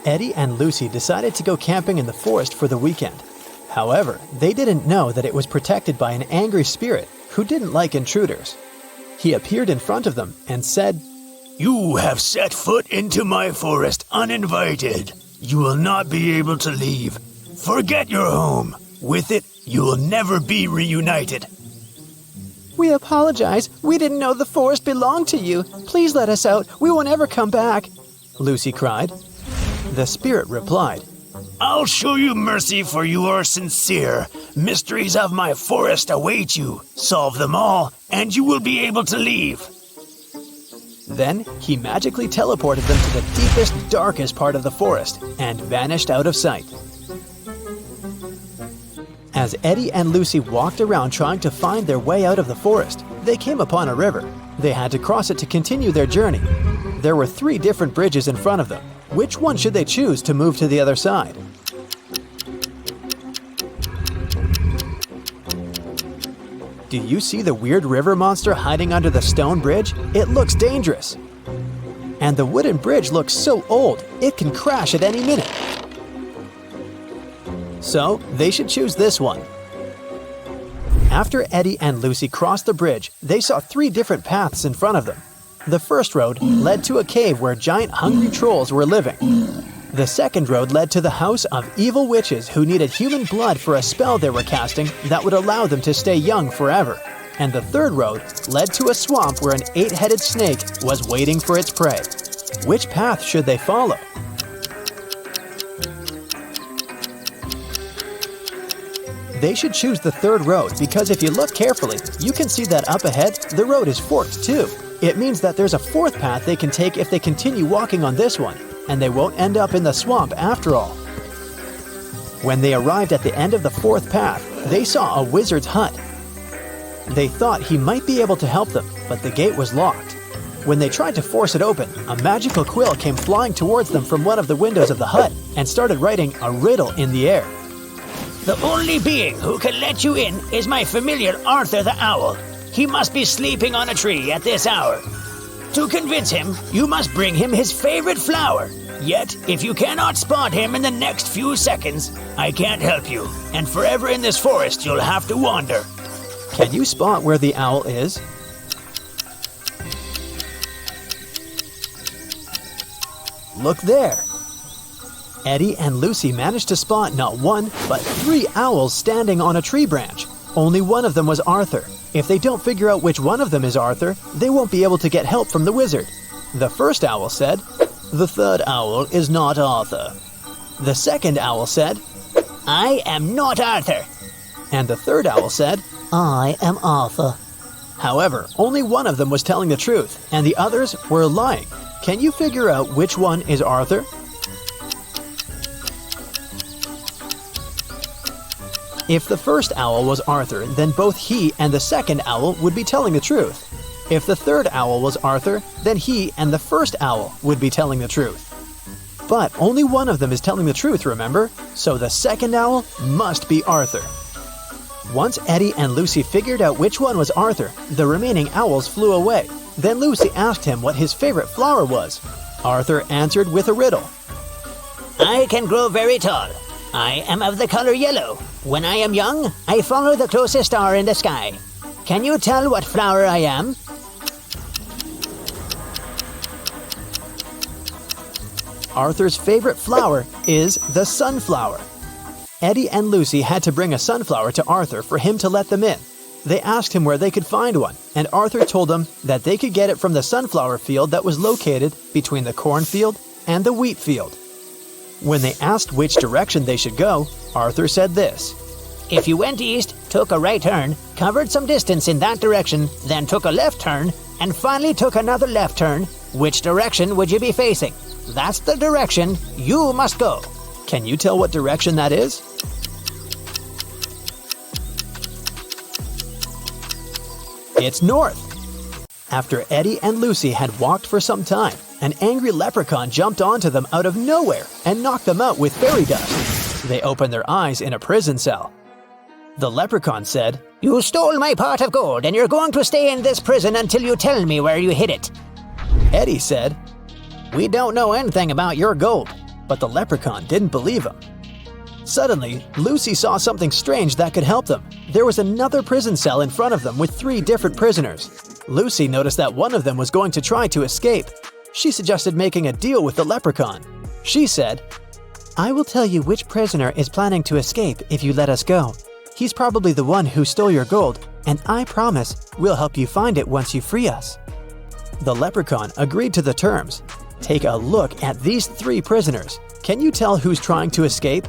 Eddie and Lucy decided to go camping in the forest for the weekend. However, they didn't know that it was protected by an angry spirit who didn't like intruders. He appeared in front of them and said, "You have set foot into my forest uninvited. You will not be able to leave. Forget your home. With it, you will never be reunited." "We apologize. We didn't know the forest belonged to you. Please let us out. We won't ever come back," Lucy cried. The spirit replied, "I'll show you mercy, for you are sincere. Mysteries of my forest await you. Solve them all, and you will be able to leave." Then he magically teleported them to the deepest, darkest part of the forest and vanished out of sight. As Eddie and Lucy walked around trying to find their way out of the forest, they came upon a river. They had to cross it to continue their journey. There were 3 different bridges in front of them. Which one should they choose to move to the other side? Do you see the weird river monster hiding under the stone bridge? It looks dangerous. And the wooden bridge looks so old, it can crash at any minute. So, they should choose this one. After Eddie and Lucy crossed the bridge, they saw 3 different paths in front of them. The first road led to a cave where giant hungry trolls were living. The second road led to the house of evil witches who needed human blood for a spell they were casting that would allow them to stay young forever. And the third road led to a swamp where an 8-headed snake was waiting for its prey. Which path should they follow? They should choose the third road because if you look carefully, you can see that up ahead, the road is forked too. It means that there's a 4th path they can take if they continue walking on this one, and they won't end up in the swamp after all. When they arrived at the end of the 4th path, they saw a wizard's hut. They thought he might be able to help them, but the gate was locked. When they tried to force it open, a magical quill came flying towards them from one of the windows of the hut and started writing a riddle in the air. "The only being who can let you in is my familiar Arthur the Owl. He must be sleeping on a tree at this hour. To convince him, you must bring him his favorite flower. Yet, if you cannot spot him in the next few seconds, I can't help you, and forever in this forest you'll have to wander." Can you spot where the owl is? Look there! Eddie and Lucy managed to spot not 1, but 3 owls standing on a tree branch. Only one of them was Arthur. If they don't figure out which one of them is Arthur, they won't be able to get help from the wizard. The first owl said, "The third owl is not Arthur." The second owl said, "I am not Arthur." And the third owl said, "I am Arthur." However, only one of them was telling the truth, and the others were lying. Can you figure out which one is Arthur? If the first owl was Arthur, then both he and the second owl would be telling the truth. If the third owl was Arthur, then he and the first owl would be telling the truth. But only one of them is telling the truth, remember? So the second owl must be Arthur. Once Eddie and Lucy figured out which one was Arthur, the remaining owls flew away. Then Lucy asked him what his favorite flower was. Arthur answered with a riddle. "I can grow very tall. I am of the color yellow. When I am young, I follow the closest star in the sky. Can you tell what flower I am?" Arthur's favorite flower is the sunflower. Eddie and Lucy had to bring a sunflower to Arthur for him to let them in. They asked him where they could find one, and Arthur told them that they could get it from the sunflower field that was located between the cornfield and the wheat field. When they asked which direction they should go, Arthur said this. "If you went east, took a right turn, covered some distance in that direction, then took a left turn, and finally took another left turn, which direction would you be facing? That's the direction you must go." Can you tell what direction that is? It's north. After Eddie and Lucy had walked for some time, an angry leprechaun jumped onto them out of nowhere and knocked them out with fairy dust. They opened their eyes in a prison cell. The leprechaun said, "You stole my pot of gold and you're going to stay in this prison until you tell me where you hid it." Eddie said, "We don't know anything about your gold. but the leprechaun didn't believe him. Suddenly, Lucy saw something strange that could help them. There was another prison cell in front of them with 3 different prisoners. Lucy noticed that one of them was going to try to escape. She suggested making a deal with the leprechaun. She said, "I will tell you which prisoner is planning to escape if you let us go. He's probably the one who stole your gold, and I promise we'll help you find it once you free us." The leprechaun agreed to the terms. Take a look at these 3 prisoners. Can you tell who's trying to escape?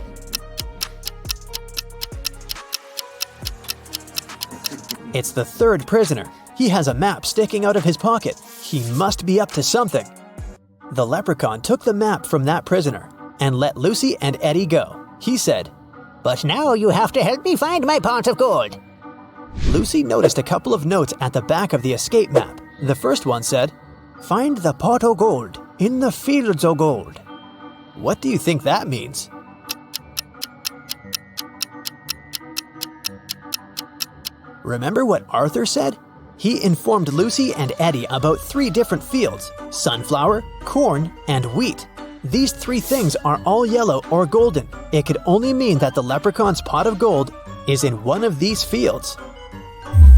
It's the 3rd prisoner. He has a map sticking out of his pocket. He must be up to something. The leprechaun took the map from that prisoner and let Lucy and Eddie go. He said, "But now you have to help me find my pot of gold." Lucy noticed a couple of notes at the back of the escape map. The first one said, "Find the pot of gold in the fields of gold." What do you think that means? Remember what Arthur said? He informed Lucy and Eddie about 3 different fields: sunflower, corn, and wheat. These 3 things are all yellow or golden. It could only mean that the leprechaun's pot of gold is in one of these fields.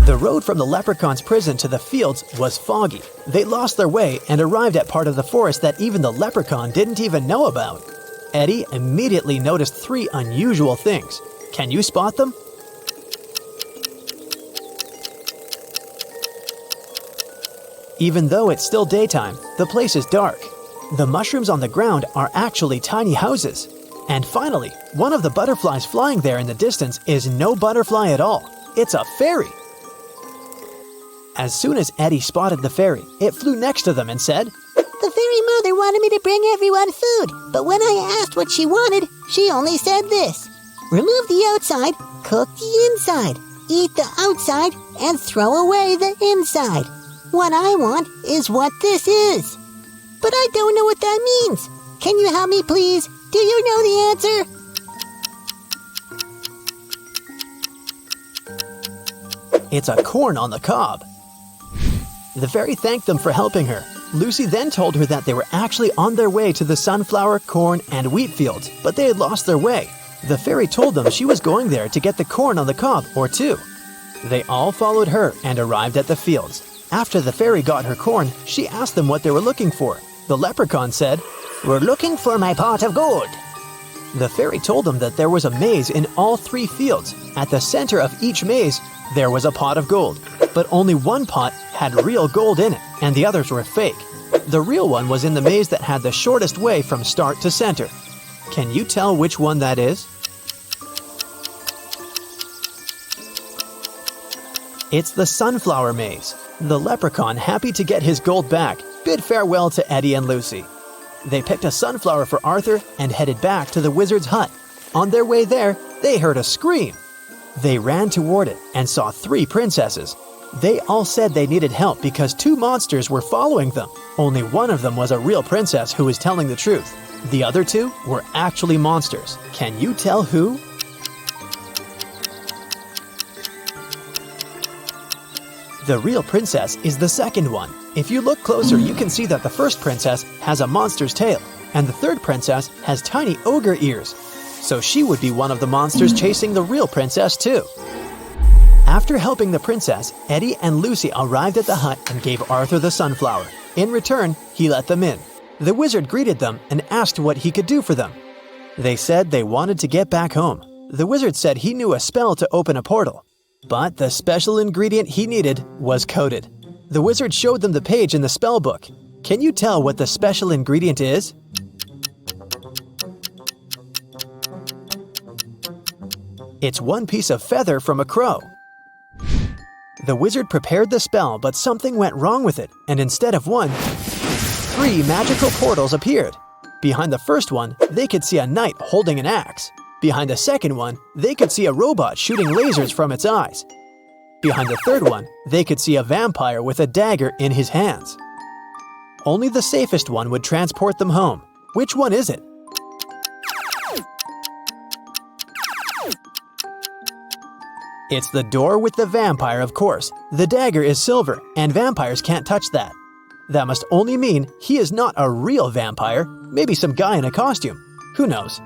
The road from the leprechaun's prison to the fields was foggy. They lost their way and arrived at part of the forest that even the leprechaun didn't even know about. Eddie immediately noticed 3 unusual things. Can you spot them? Even though it's still daytime, the place is dark. The mushrooms on the ground are actually tiny houses. And finally, one of the butterflies flying there in the distance is no butterfly at all. It's a fairy. As soon as Eddie spotted the fairy, it flew next to them and said, "The fairy mother wanted me to bring everyone food, but when I asked what she wanted, she only said this: remove the outside, cook the inside, eat the outside, and throw away the inside. What I want is what this is. But I don't know what that means. Can you help me, please? Do you know the answer?" It's a corn on the cob. The fairy thanked them for helping her. Lucy then told her that they were actually on their way to the sunflower, corn, and wheat fields, but they had lost their way. The fairy told them she was going there to get the corn on the cob or 2. They all followed her and arrived at the fields. After the fairy got her corn, she asked them what they were looking for. The leprechaun said, "We're looking for my pot of gold." The fairy told them that there was a maze in all 3 fields. At the center of each maze, there was a pot of gold, but only one pot had real gold in it, and the others were fake. The real one was in the maze that had the shortest way from start to center. Can you tell which one that is? It's the sunflower maze. The leprechaun, happy to get his gold back, bid farewell to Eddie and Lucy. They picked a sunflower for Arthur and headed back to the wizard's hut. On their way there, they heard a scream. They ran toward it and saw 3 princesses. They all said they needed help because 2 monsters were following them. Only one of them was a real princess who was telling the truth. The other 2 were actually monsters. Can you tell who? The real princess is the second one. If you look closer, you can see that the first princess has a monster's tail, and the third princess has tiny ogre ears. So she would be one of the monsters chasing the real princess too. After helping the princess, Eddie and Lucy arrived at the hut and gave Arthur the sunflower. In return, he let them in. The wizard greeted them and asked what he could do for them. They said they wanted to get back home. The wizard said he knew a spell to open a portal, but the special ingredient he needed was coated. The wizard showed them the page in the spell book. Can you tell what the special ingredient is? It's one piece of feather from a crow. The wizard prepared the spell, but something went wrong with it, and instead of 1, 3 magical portals appeared. Behind the first one, they could see a knight holding an axe. Behind the second one, they could see a robot shooting lasers from its eyes. Behind the third one, they could see a vampire with a dagger in his hands. Only the safest one would transport them home. Which one is it? It's the door with the vampire, of course. The dagger is silver, and vampires can't touch that. That must only mean he is not a real vampire, maybe some guy in a costume. Who knows?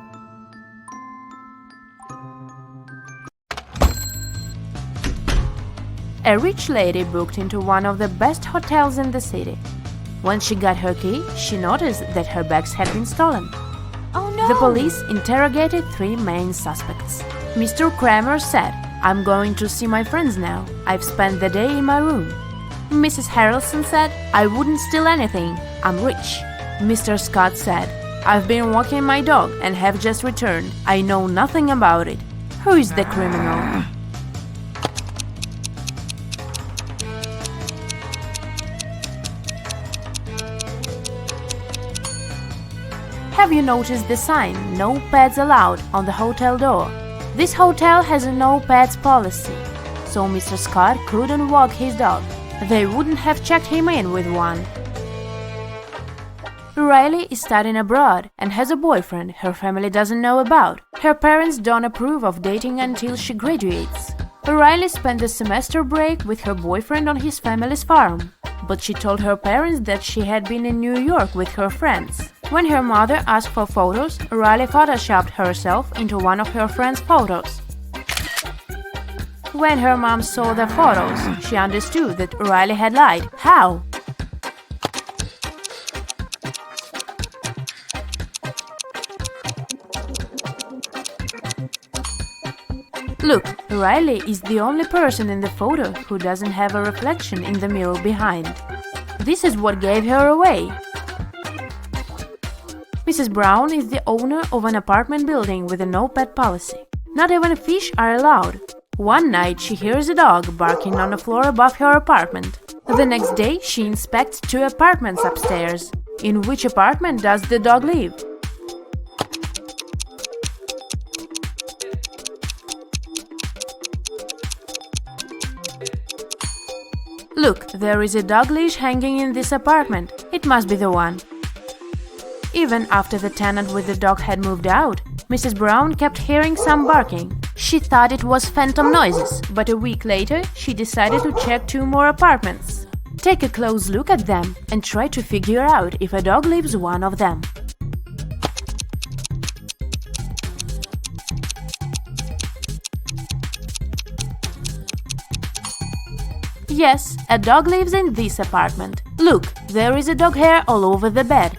A rich lady booked into one of the best hotels in the city. When she got her key, she noticed that her bags had been stolen. Oh no! The police interrogated 3 main suspects. Mr. Kramer said, "I'm going to see my friends now. I've spent the day in my room." Mrs. Harrelson said, "I wouldn't steal anything. I'm rich." Mr. Scott said, "I've been walking my dog and have just returned. I know nothing about it." Who is the criminal? Have you noticed the sign, "No pets allowed," on the hotel door? This hotel has a no pets policy, so Mr. Scott couldn't walk his dog. They wouldn't have checked him in with one. Riley is studying abroad and has a boyfriend her family doesn't know about. Her parents don't approve of dating until she graduates. Riley spent the semester break with her boyfriend on his family's farm, but she told her parents that she had been in New York with her friends. When her mother asked for photos, Riley photoshopped herself into one of her friends' photos. When her mom saw the photos, she understood that Riley had lied. How? Look, Riley is the only person in the photo who doesn't have a reflection in the mirror behind. This is what gave her away. Mrs. Brown is the owner of an apartment building with a no-pet policy. Not even fish are allowed. One night she hears a dog barking on the floor above her apartment. The next day she inspects 2 apartments upstairs. In which apartment does the dog live? Look, there is a dog leash hanging in this apartment. It must be the one. Even after the tenant with the dog had moved out, Mrs. Brown kept hearing some barking. She thought it was phantom noises, but a week later she decided to check 2 more apartments. Take a close look at them and try to figure out if a dog lives one of them. Yes, a dog lives in this apartment. Look, there is a dog hair all over the bed.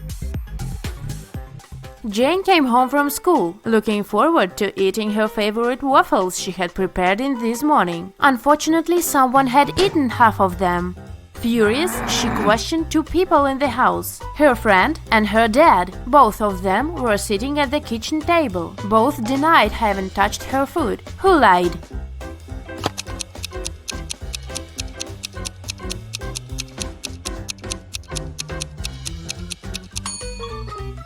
Jane came home from school, looking forward to eating her favorite waffles she had prepared in this morning. Unfortunately, someone had eaten half of them. Furious, she questioned 2 people in the house, her friend and her dad. Both of them were sitting at the kitchen table. Both denied having touched her food. Who lied?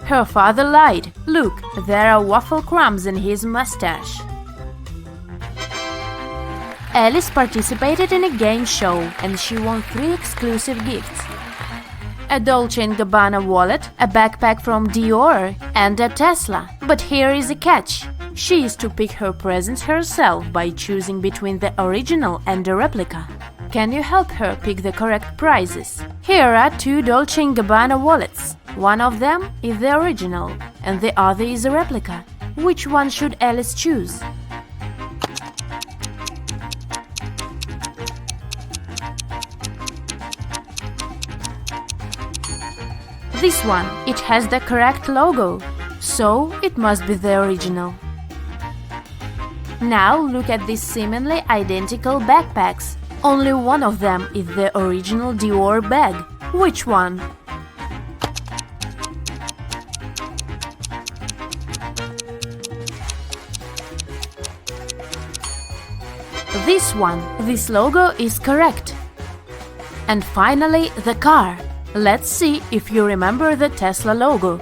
Her father lied. Look, there are waffle crumbs in his mustache. Alice participated in a game show and she won 3 exclusive gifts. A Dolce & Gabbana wallet, a backpack from Dior, and a Tesla. But here is a catch. She is to pick her presents herself by choosing between the original and the replica. Can you help her pick the correct prizes? Here are 2 Dolce & Gabbana wallets. One of them is the original and the other is a replica. Which one should Alice choose? This one, it has the correct logo, so it must be the original. Now look at these seemingly identical backpacks. Only one of them is the original Dior bag. Which one? This one. This logo is correct. And finally, the car. Let's see if you remember the Tesla logo.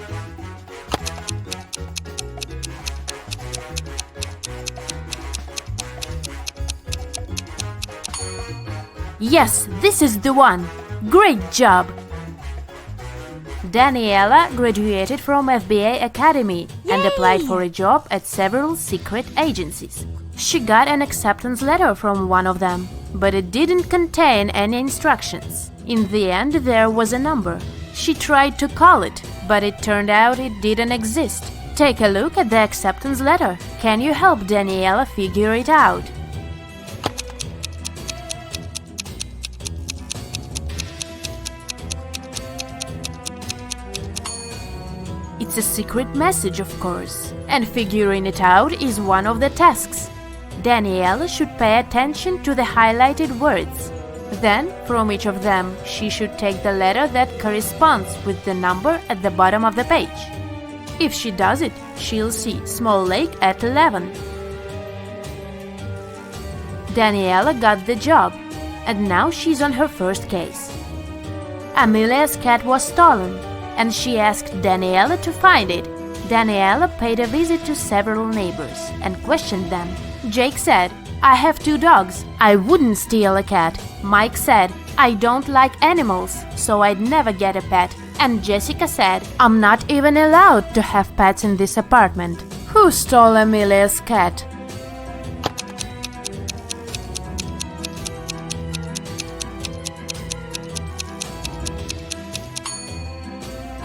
Yes, this is the one. Great job! Daniela graduated from FBA Academy and applied for a job at several secret agencies. She got an acceptance letter from one of them, but it didn't contain any instructions. In the end, there was a number. She tried to call it, but it turned out it didn't exist. Take a look at the acceptance letter. Can you help Daniela figure it out? It's a secret message, of course, and figuring it out is one of the tasks. Daniela should pay attention to the highlighted words. Then, from each of them, she should take the letter that corresponds with the number at the bottom of the page. If she does it, she'll see small lake at 11. Daniela got the job, and now she's on her first case. Amelia's cat was stolen, and she asked Daniela to find it. Daniela paid a visit to several neighbors and questioned them. Jake said, "I have 2 dogs. I wouldn't steal a cat." Mike said, "I don't like animals, so I'd never get a pet." And Jessica said, "I'm not even allowed to have pets in this apartment." Who stole Amelia's cat?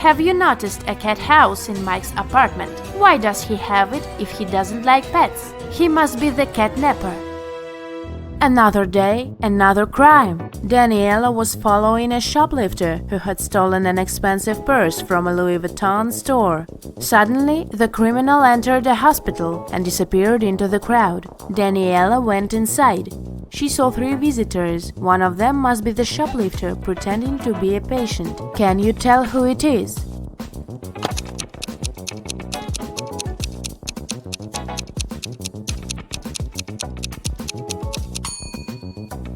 Have you noticed a cat house in Mike's apartment? Why does he have it if he doesn't like pets? He must be the cat napper. Another day, another crime. Daniela was following a shoplifter who had stolen an expensive purse from a Louis Vuitton store. Suddenly, the criminal entered a hospital and disappeared into the crowd. Daniela went inside. She saw 3 visitors. One of them must be the shoplifter pretending to be a patient. Can you tell who it is?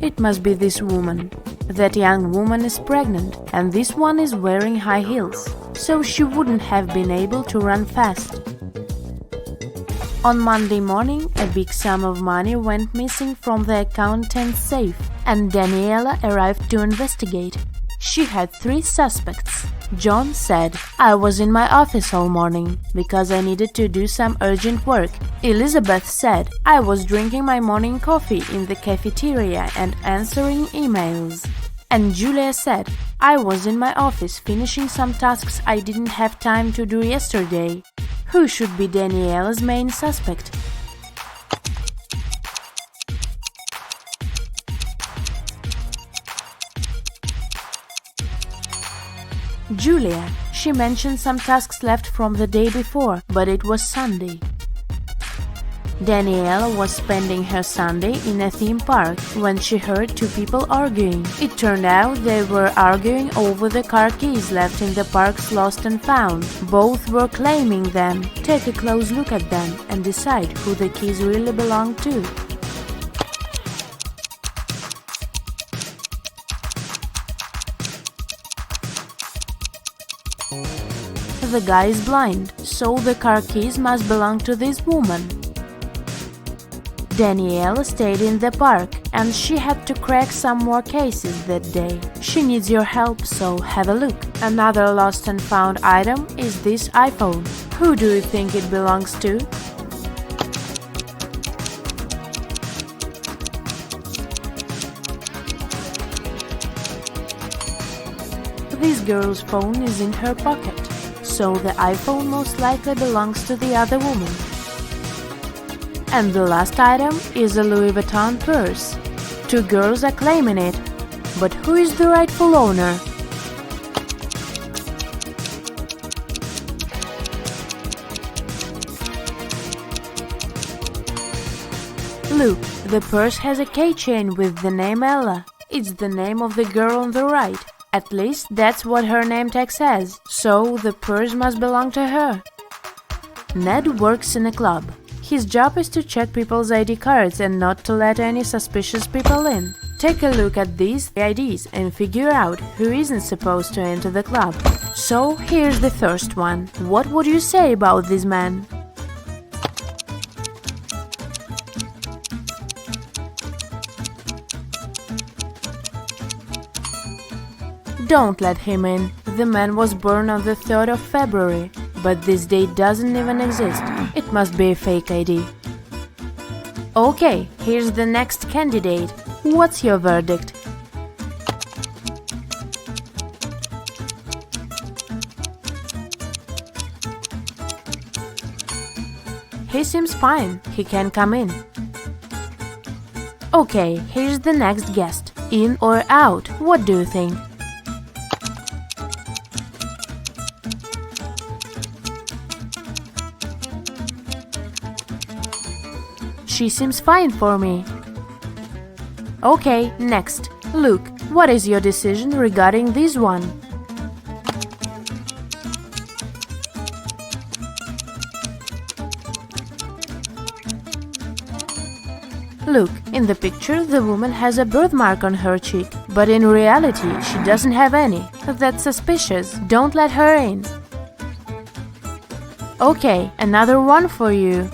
It must be this woman. That young woman is pregnant, and this one is wearing high heels, so she wouldn't have been able to run fast. On Monday morning, a big sum of money went missing from the accountant's safe, and Daniela arrived to investigate. She had 3 suspects. John said, "I was in my office all morning because I needed to do some urgent work." Elizabeth said, "I was drinking my morning coffee in the cafeteria and answering emails." And Julia said, "I was in my office finishing some tasks I didn't have time to do yesterday." Who should be Daniela's main suspect? Julia. She mentioned some tasks left from the day before, but it was Sunday. Daniela was spending her Sunday in a theme park when she heard 2 people arguing. It turned out they were arguing over the car keys left in the park's lost and found. Both were claiming them. Take a close look at them and decide who the keys really belong to. The guy is blind, so the car keys must belong to this woman. Daniela stayed in the park, and she had to crack some more cases that day. She needs your help, so have a look. Another lost and found item is this iPhone. Who do you think it belongs to? This girl's phone is in her pocket, so the iPhone most likely belongs to the other woman. And the last item is a Louis Vuitton purse. 2 girls are claiming it, but who is the rightful owner? Look, the purse has a keychain with the name Ella. It's the name of the girl on the right. At least that's what her name tag says, so the purse must belong to her. Ned works in a club. His job is to check people's ID cards and not to let any suspicious people in. Take a look at these IDs and figure out who isn't supposed to enter the club. So here's the first one. What would you say about this man? Don't let him in. The man was born on the 3rd of February, but this date doesn't even exist. It must be a fake ID. Okay, here's the next candidate. What's your verdict? He seems fine. He can come in. Okay, here's the next guest. In or out? What do you think? She seems fine for me. Okay, next. Luke, what is your decision regarding this one? Look, in the picture the woman has a birthmark on her cheek, but in reality she doesn't have any. That's suspicious. Don't let her in. Okay, another one for you.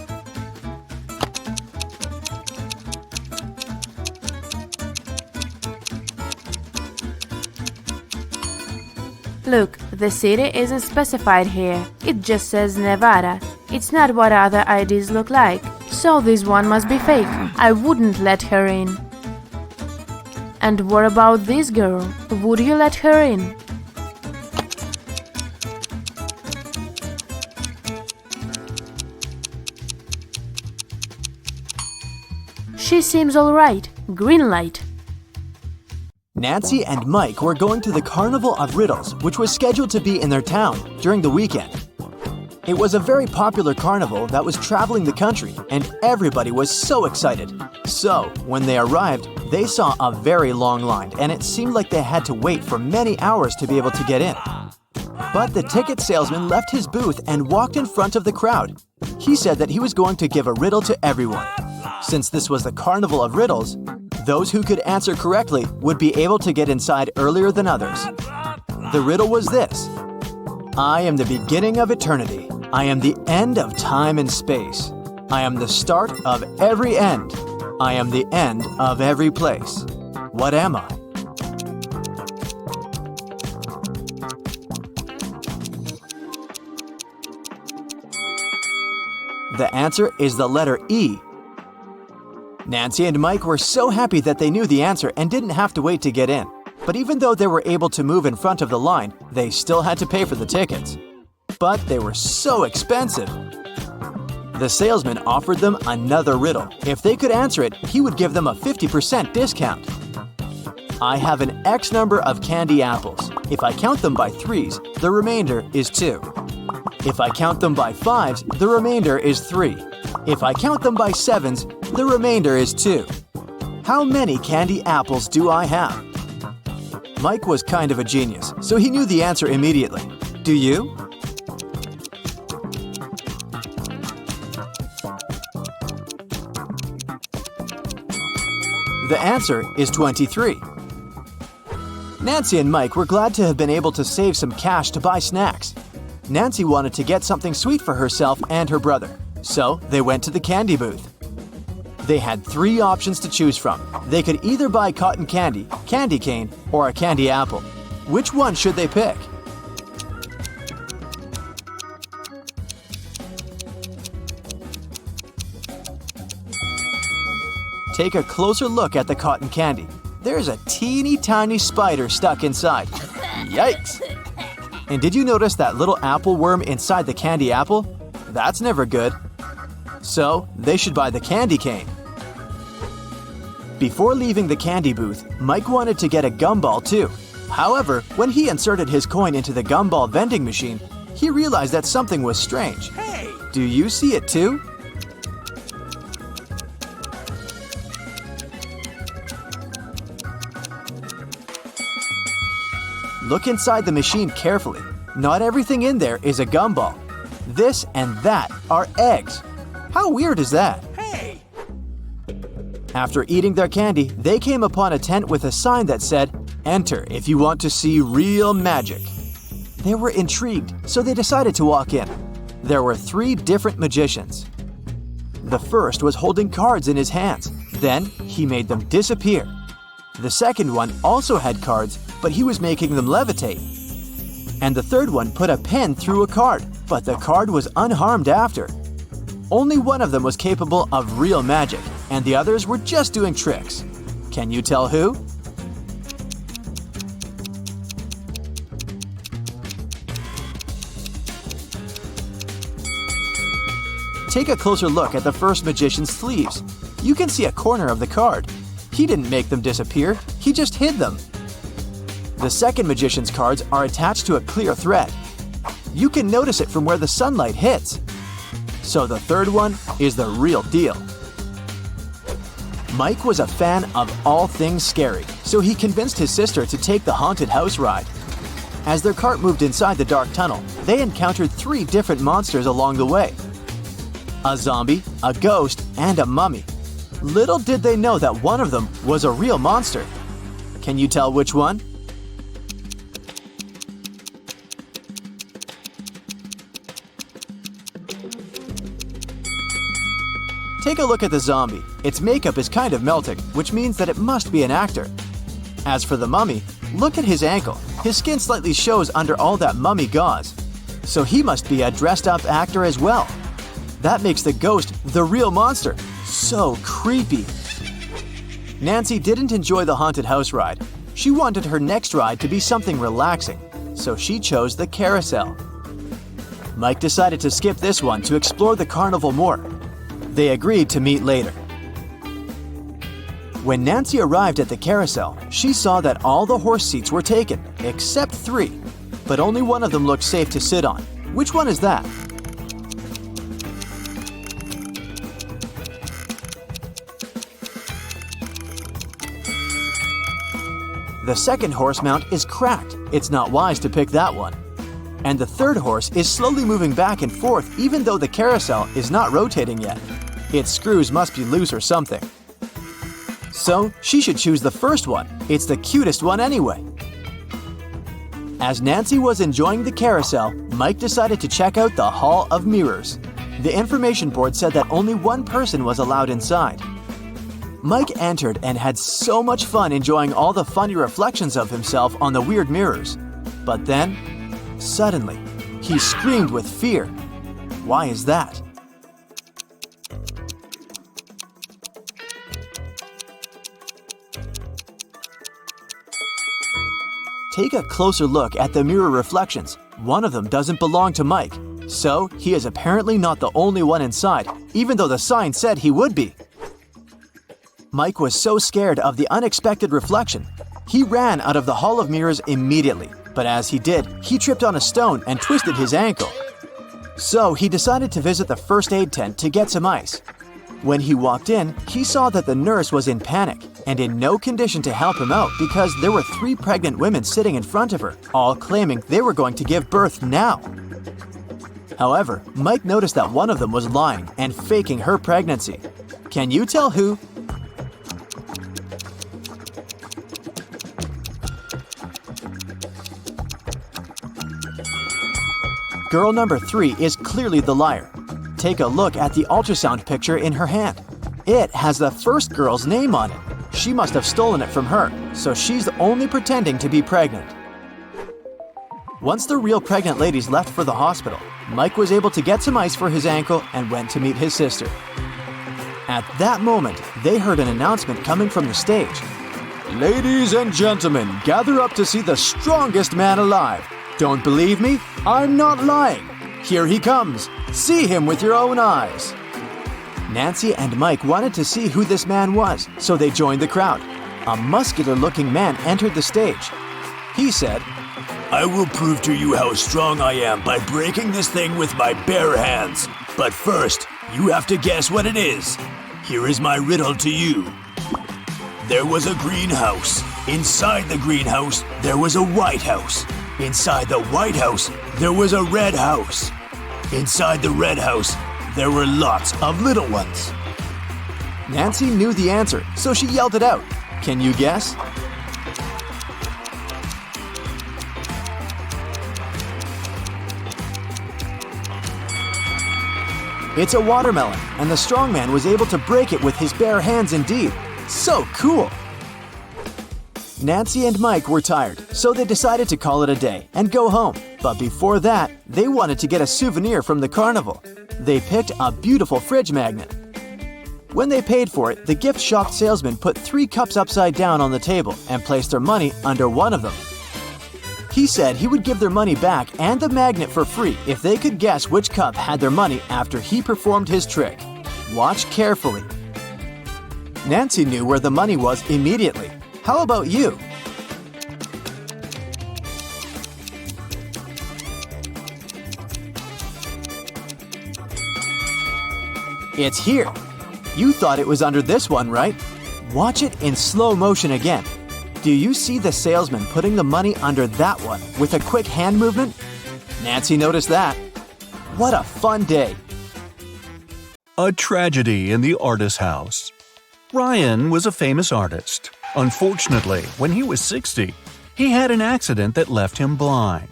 Look, the city isn't specified here. It just says Nevada. It's not what other IDs look like. So this one must be fake. I wouldn't let her in. And what about this girl? Would you let her in? She seems alright. Green light. Nancy and Mike were going to the Carnival of Riddles, which was scheduled to be in their town during the weekend. It was a very popular carnival that was traveling the country, and everybody was so excited. So, when they arrived, they saw a very long line, and it seemed like they had to wait for many hours to be able to get in. But the ticket salesman left his booth and walked in front of the crowd. He said that he was going to give a riddle to everyone. Since this was the Carnival of Riddles, those who could answer correctly would be able to get inside earlier than others. The riddle was this: I am the beginning of eternity. I am the end of time and space. I am the start of every end. I am the end of every place. What am I? The answer is the letter E. Nancy and Mike were so happy that they knew the answer and didn't have to wait to get in. But even though they were able to move in front of the line, they still had to pay for the tickets. But they were so expensive. The salesman offered them another riddle. If they could answer it, he would give them a 50% discount. I have an X number of candy apples. If I count them by threes, the remainder is 2. If I count them by fives, the remainder is 3. If I count them by sevens, the remainder is 2. How many candy apples do I have? Mike was kind of a genius, so he knew the answer immediately. Do you? The answer is 23. Nancy and Mike were glad to have been able to save some cash to buy snacks. Nancy wanted to get something sweet for herself and her brother, so they went to the candy booth. They had 3 options to choose from. They could either buy cotton candy, candy cane, or a candy apple. Which one should they pick? Take a closer look at the cotton candy. There's a teeny tiny spider stuck inside. Yikes! And did you notice that little apple worm inside the candy apple? That's never good. So, they should buy the candy cane. Before leaving the candy booth, Mike wanted to get a gumball too. However, when he inserted his coin into the gumball vending machine, he realized that something was strange. Hey! Do you see it too? Look inside the machine carefully. Not everything in there is a gumball. This and that are eggs. How weird is that? Hey! After eating their candy, they came upon a tent with a sign that said, "Enter if you want to see real magic." They were intrigued, so they decided to walk in. There were 3 different magicians. The first was holding cards in his hands. Then he made them disappear. The second one also had cards, but he was making them levitate. And the third one put a pen through a card, but the card was unharmed after. Only one of them was capable of real magic, and the others were just doing tricks. Can you tell who? Take a closer look at the first magician's sleeves. You can see a corner of the card. He didn't make them disappear, he just hid them. The second magician's cards are attached to a clear thread. You can notice it from where the sunlight hits. So the third one is the real deal. Mike was a fan of all things scary, so he convinced his sister to take the haunted house ride. As their cart moved inside the dark tunnel, they encountered 3 different monsters along the way: a zombie, a ghost, and a mummy. Little did they know that one of them was a real monster. Can you tell which one? Take a look at the zombie. Its makeup is kind of melting, which means that it must be an actor. As for the mummy, look at his ankle. His skin slightly shows under all that mummy gauze. So he must be a dressed-up actor as well. That makes the ghost the real monster. So creepy. Nancy didn't enjoy the haunted house ride. She wanted her next ride to be something relaxing, so she chose the carousel. Mike decided to skip this one to explore the carnival more. They agreed to meet later. When Nancy arrived at the carousel, she saw that all the horse seats were taken, except 3. But only one of them looked safe to sit on. Which one is that? The second horse mount is cracked. It's not wise to pick that one. And the third horse is slowly moving back and forth even though the carousel is not rotating yet. Its screws must be loose or something. So she should choose the first one. It's the cutest one anyway. As Nancy was enjoying the carousel, Mike decided to check out the Hall of Mirrors. The information board said that only one person was allowed inside. Mike entered and had so much fun enjoying all the funny reflections of himself on the weird mirrors. But then, suddenly, he screamed with fear. Why is that? Take a closer look at the mirror reflections. One of them doesn't belong to Mike, so he is apparently not the only one inside, even though the sign said he would be. Mike was so scared of the unexpected reflection. He ran out of the Hall of Mirrors immediately, but as he did, he tripped on a stone and twisted his ankle. So he decided to visit the first aid tent to get some ice. When he walked in, he saw that the nurse was in panic and in no condition to help him out because there were 3 pregnant women sitting in front of her, all claiming they were going to give birth now. However, Mike noticed that one of them was lying and faking her pregnancy. Can you tell who? Girl number 3 is clearly the liar. Take a look at the ultrasound picture in her hand. It has the first girl's name on it. She must have stolen it from her, so she's only pretending to be pregnant. Once the real pregnant ladies left for the hospital, Mike was able to get some ice for his ankle and went to meet his sister. At that moment, they heard an announcement coming from the stage. "Ladies and gentlemen, gather up to see the strongest man alive. Don't believe me? I'm not lying. Here he comes. See him with your own eyes." Nancy and Mike wanted to see who this man was, so they joined the crowd. A muscular-looking man entered the stage. He said, I will prove to you how strong I am by breaking this thing with my bare hands. But first, you have to guess what it is. Here is my riddle to you. There was a greenhouse. Inside the greenhouse, there was a white house. Inside the white house, there was a red house. Inside the red house, there were lots of little ones. Nancy knew the answer, so she yelled it out. Can you guess? It's a watermelon, and the strongman was able to break it with his bare hands indeed. So cool! Nancy and Mike were tired, so they decided to call it a day and go home. But before that, they wanted to get a souvenir from the carnival. They picked a beautiful fridge magnet. When they paid for it, the gift shop salesman put 3 cups upside down on the table and placed their money under one of them. He said he would give their money back and the magnet for free if they could guess which cup had their money after he performed his trick. Watch carefully. Nancy knew where the money was immediately. How about you? It's here. You thought it was under this one, right? Watch it in slow motion again. Do you see the salesman putting the money under that one with a quick hand movement? Nancy noticed that. What a fun day. A tragedy in the artist's house. Ryan was a famous artist. Unfortunately, when he was 60, he had an accident that left him blind.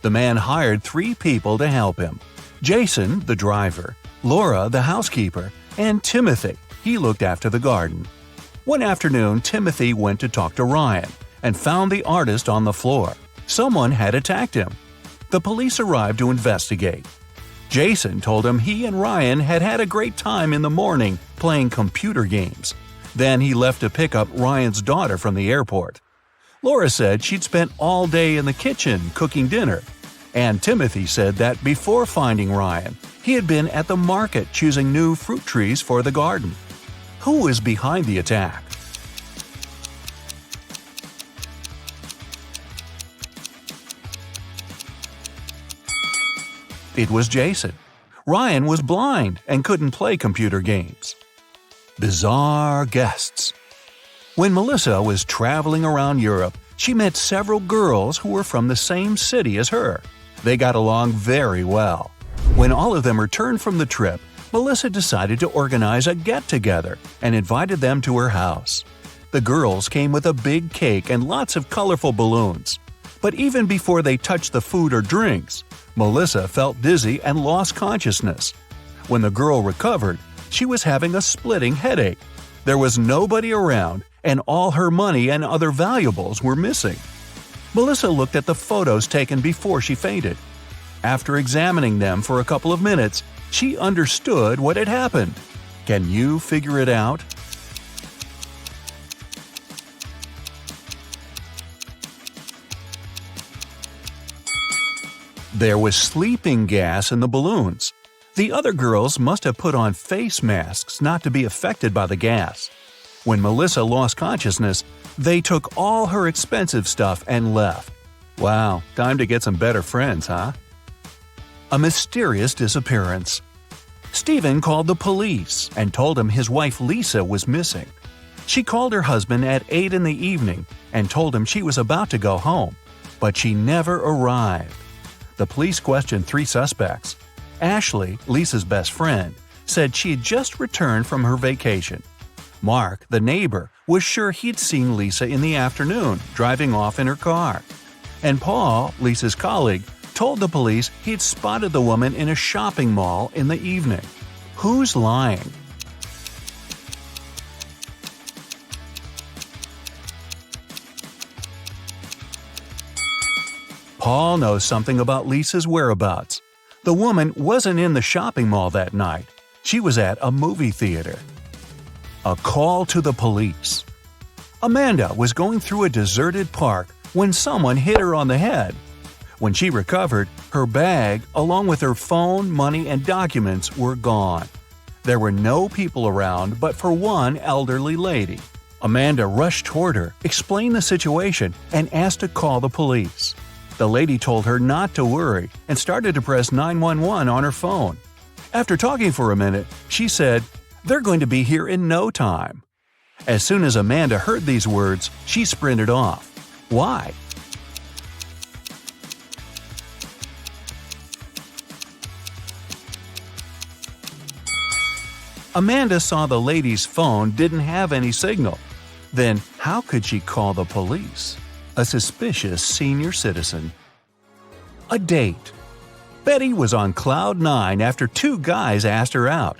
The man hired 3 people to help him: Jason, the driver, Laura, the housekeeper, and Timothy. He looked after the garden. One afternoon, Timothy went to talk to Ryan and found the artist on the floor. Someone had attacked him. The police arrived to investigate. Jason told him he and Ryan had had a great time in the morning playing computer games. Then he left to pick up Ryan's daughter from the airport. Laura said she'd spent all day in the kitchen cooking dinner. And Timothy said that before finding Ryan, he had been at the market choosing new fruit trees for the garden. Who is behind the attack? It was Jason. Ryan was blind and couldn't play computer games. Bizarre guests. When Melissa was traveling around Europe, she met several girls who were from the same city as her. They got along very well. When all of them returned from the trip, Melissa decided to organize a get-together and invited them to her house. The girls came with a big cake and lots of colorful balloons. But even before they touched the food or drinks, Melissa felt dizzy and lost consciousness. When the girl recovered, she was having a splitting headache. There was nobody around, and all her money and other valuables were missing. Melissa looked at the photos taken before she fainted. After examining them for a couple of minutes, she understood what had happened. Can you figure it out? There was sleeping gas in the balloons. The other girls must have put on face masks not to be affected by the gas. When Melissa lost consciousness, they took all her expensive stuff and left. Wow, time to get some better friends, huh? A mysterious disappearance. Stephen called the police and told him his wife Lisa was missing. She called her husband at 8 in the evening and told him she was about to go home, but she never arrived. The police questioned 3 suspects. Ashley, Lisa's best friend, said she had just returned from her vacation. Mark, the neighbor, was sure he'd seen Lisa in the afternoon driving off in her car. And Paul, Lisa's colleague, told the police he'd spotted the woman in a shopping mall in the evening. Who's lying? Paul knows something about Lisa's whereabouts. The woman wasn't in the shopping mall that night. She was at a movie theater. A call to the police. Amanda was going through a deserted park when someone hit her on the head. When she recovered, her bag, along with her phone, money, and documents, were gone. There were no people around but for one elderly lady. Amanda rushed toward her, explained the situation, and asked to call the police. The lady told her not to worry and started to press 911 on her phone. After talking for a minute, she said, "They're going to be here in no time." As soon as Amanda heard these words, she sprinted off. Why? Amanda saw the lady's phone didn't have any signal. Then how could she call the police? A suspicious senior citizen. A date. Betty was on cloud 9 after 2 guys asked her out.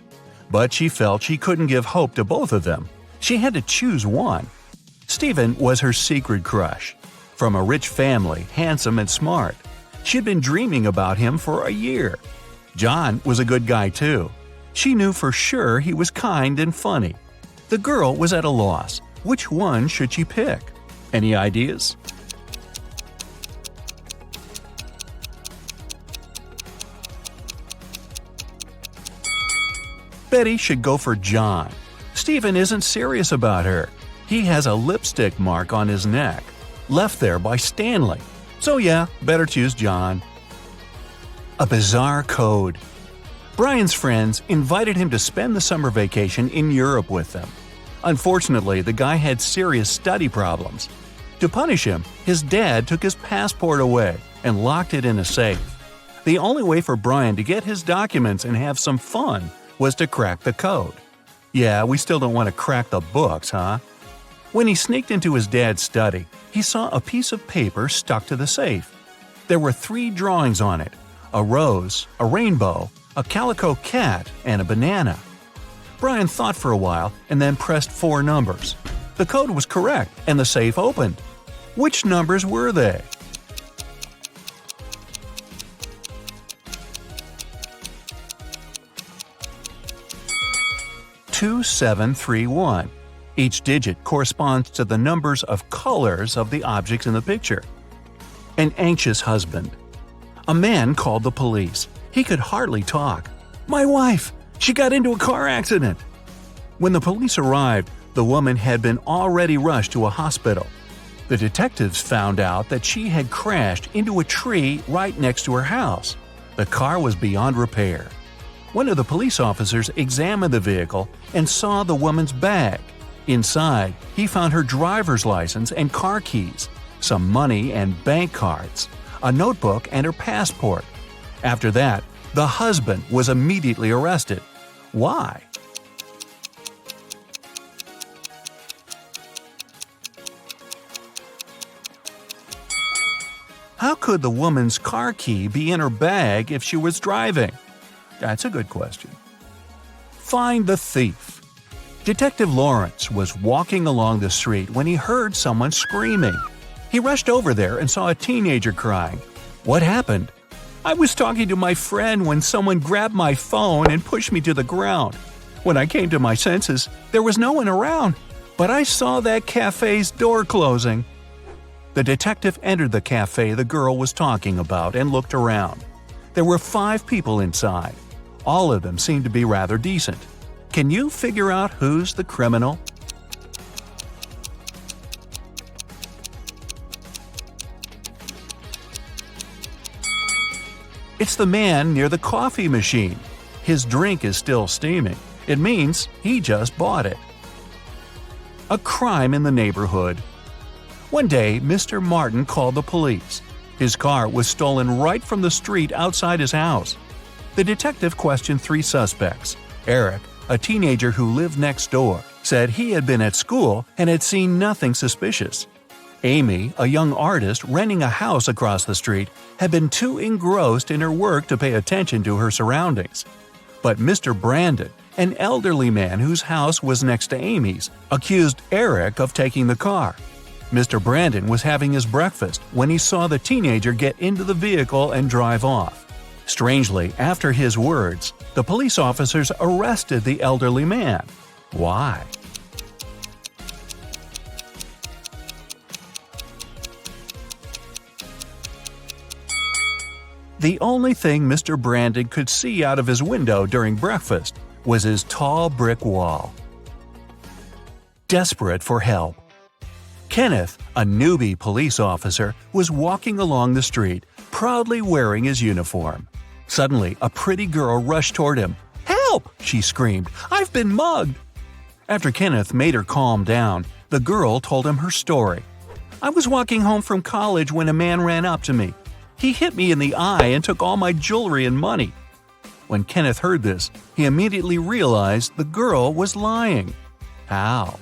But she felt she couldn't give hope to both of them. She had to choose one. Stephen was her secret crush. From a rich family, handsome and smart. She'd been dreaming about him for a year. John was a good guy too. She knew for sure he was kind and funny. The girl was at a loss. Which one should she pick? Any ideas? Betty should go for John. Stephen isn't serious about her. He has a lipstick mark on his neck, left there by Stanley. So yeah, better choose John. A bizarre code. Brian's friends invited him to spend the summer vacation in Europe with them. Unfortunately, the guy had serious study problems. To punish him, his dad took his passport away and locked it in a safe. The only way for Brian to get his documents and have some fun was to crack the code. Yeah, we still don't want to crack the books, huh? When he sneaked into his dad's study, he saw a piece of paper stuck to the safe. There were 3 drawings on it: a rose, a rainbow, a calico cat, and a banana. Brian thought for a while and then pressed 4 numbers. The code was correct and the safe opened. Which numbers were they? "2731. Each digit corresponds to the numbers of colors of the objects in the picture. An anxious husband. A man called the police. He could hardly talk. "My wife! She got into a car accident!" When the police arrived, the woman had been already rushed to a hospital. The detectives found out that she had crashed into a tree right next to her house. The car was beyond repair. One of the police officers examined the vehicle and saw the woman's bag. Inside, he found her driver's license and car keys, some money and bank cards, a notebook and her passport. After that, the husband was immediately arrested. Why? How could the woman's car key be in her bag if she was driving? That's a good question. Find the thief. Detective Lawrence was walking along the street when he heard someone screaming. He rushed over there and saw a teenager crying. "What happened?" "I was talking to my friend when someone grabbed my phone and pushed me to the ground. When I came to my senses, there was no one around, but I saw that cafe's door closing." The detective entered the cafe the girl was talking about and looked around. There were 5 people inside. All of them seemed to be rather decent. Can you figure out who's the criminal? It's the man near the coffee machine. His drink is still steaming. It means he just bought it. A crime in the neighborhood. One day, Mr. Martin called the police. His car was stolen right from the street outside his house. The detective questioned 3 suspects. Eric, a teenager who lived next door, said he had been at school and had seen nothing suspicious. Amy, a young artist renting a house across the street, had been too engrossed in her work to pay attention to her surroundings. But Mr. Brandon, an elderly man whose house was next to Amy's, accused Eric of taking the car. Mr. Brandon was having his breakfast when he saw the teenager get into the vehicle and drive off. Strangely, after his words, the police officers arrested the elderly man. Why? The only thing Mr. Brandon could see out of his window during breakfast was his tall brick wall. Desperate for help. Kenneth, a newbie police officer, was walking along the street, proudly wearing his uniform. Suddenly, a pretty girl rushed toward him. "Help!" she screamed. "I've been mugged!" After Kenneth made her calm down, the girl told him her story. "I was walking home from college when a man ran up to me. He hit me in the eye and took all my jewelry and money." When Kenneth heard this, he immediately realized the girl was lying. How?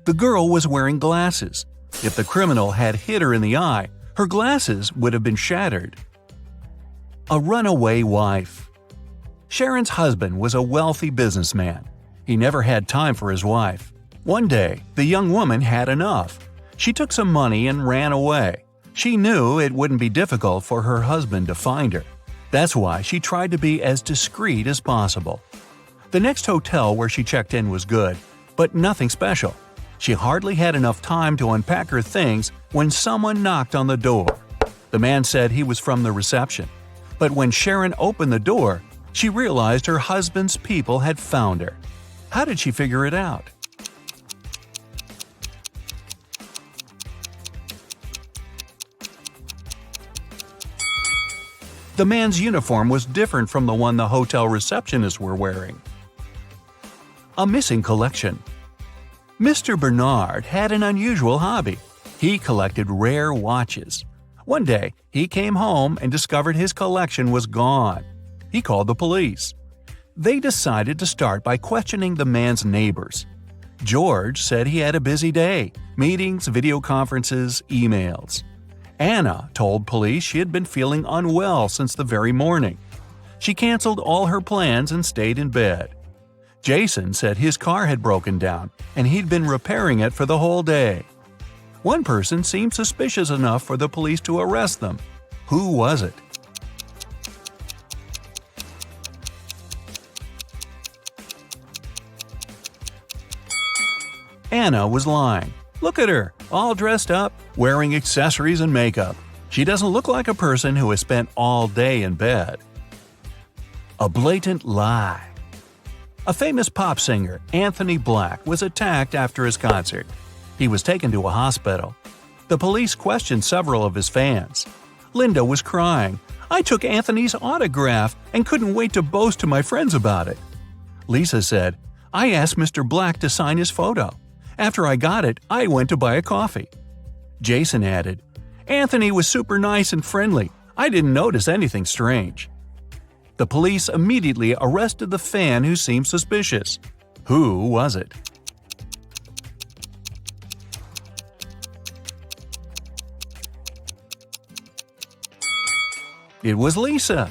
The girl was wearing glasses. If the criminal had hit her in the eye, her glasses would have been shattered. A runaway wife. Sharon's husband was a wealthy businessman. He never had time for his wife. One day, the young woman had enough. She took some money and ran away. She knew it wouldn't be difficult for her husband to find her. That's why she tried to be as discreet as possible. The next hotel where she checked in was good, but nothing special. She hardly had enough time to unpack her things when someone knocked on the door. The man said he was from the reception. But when Sharon opened the door, she realized her husband's people had found her. How did she figure it out? The man's uniform was different from the one the hotel receptionists were wearing. A missing collection. Mr. Bernard had an unusual hobby. He collected rare watches. One day, he came home and discovered his collection was gone. He called the police. They decided to start by questioning the man's neighbors. George said he had a busy day – meetings, video conferences, emails. Anna told police she had been feeling unwell since the very morning. She canceled all her plans and stayed in bed. Jason said his car had broken down and he'd been repairing it for the whole day. One person seemed suspicious enough for the police to arrest them. Who was it? Anna was lying. Look at her, all dressed up, wearing accessories and makeup. She doesn't look like a person who has spent all day in bed. A blatant lie. A famous pop singer, Anthony Black, was attacked after his concert. He was taken to a hospital. The police questioned several of his fans. Linda was crying. "I took Anthony's autograph and couldn't wait to boast to my friends about it." Lisa said, "I asked Mr. Black to sign his photo. After I got it, I went to buy a coffee." Jason added, "Anthony was super nice and friendly. I didn't notice anything strange." The police immediately arrested the fan who seemed suspicious. Who was it? It was Lisa.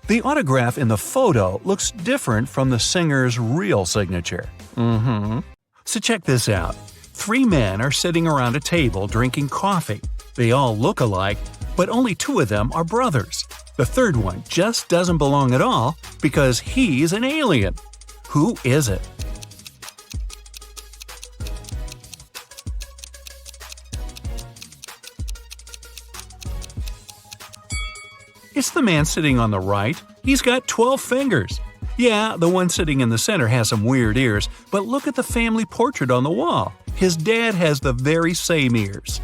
The autograph in the photo looks different from the singer's real signature. So check this out. 3 men are sitting around a table drinking coffee. They all look alike, but only 2 of them are brothers. The third one just doesn't belong at all because he's an alien. Who is it? It's the man sitting on the right. He's got 12 fingers. Yeah, the one sitting in the center has some weird ears, but look at the family portrait on the wall. His dad has the very same ears.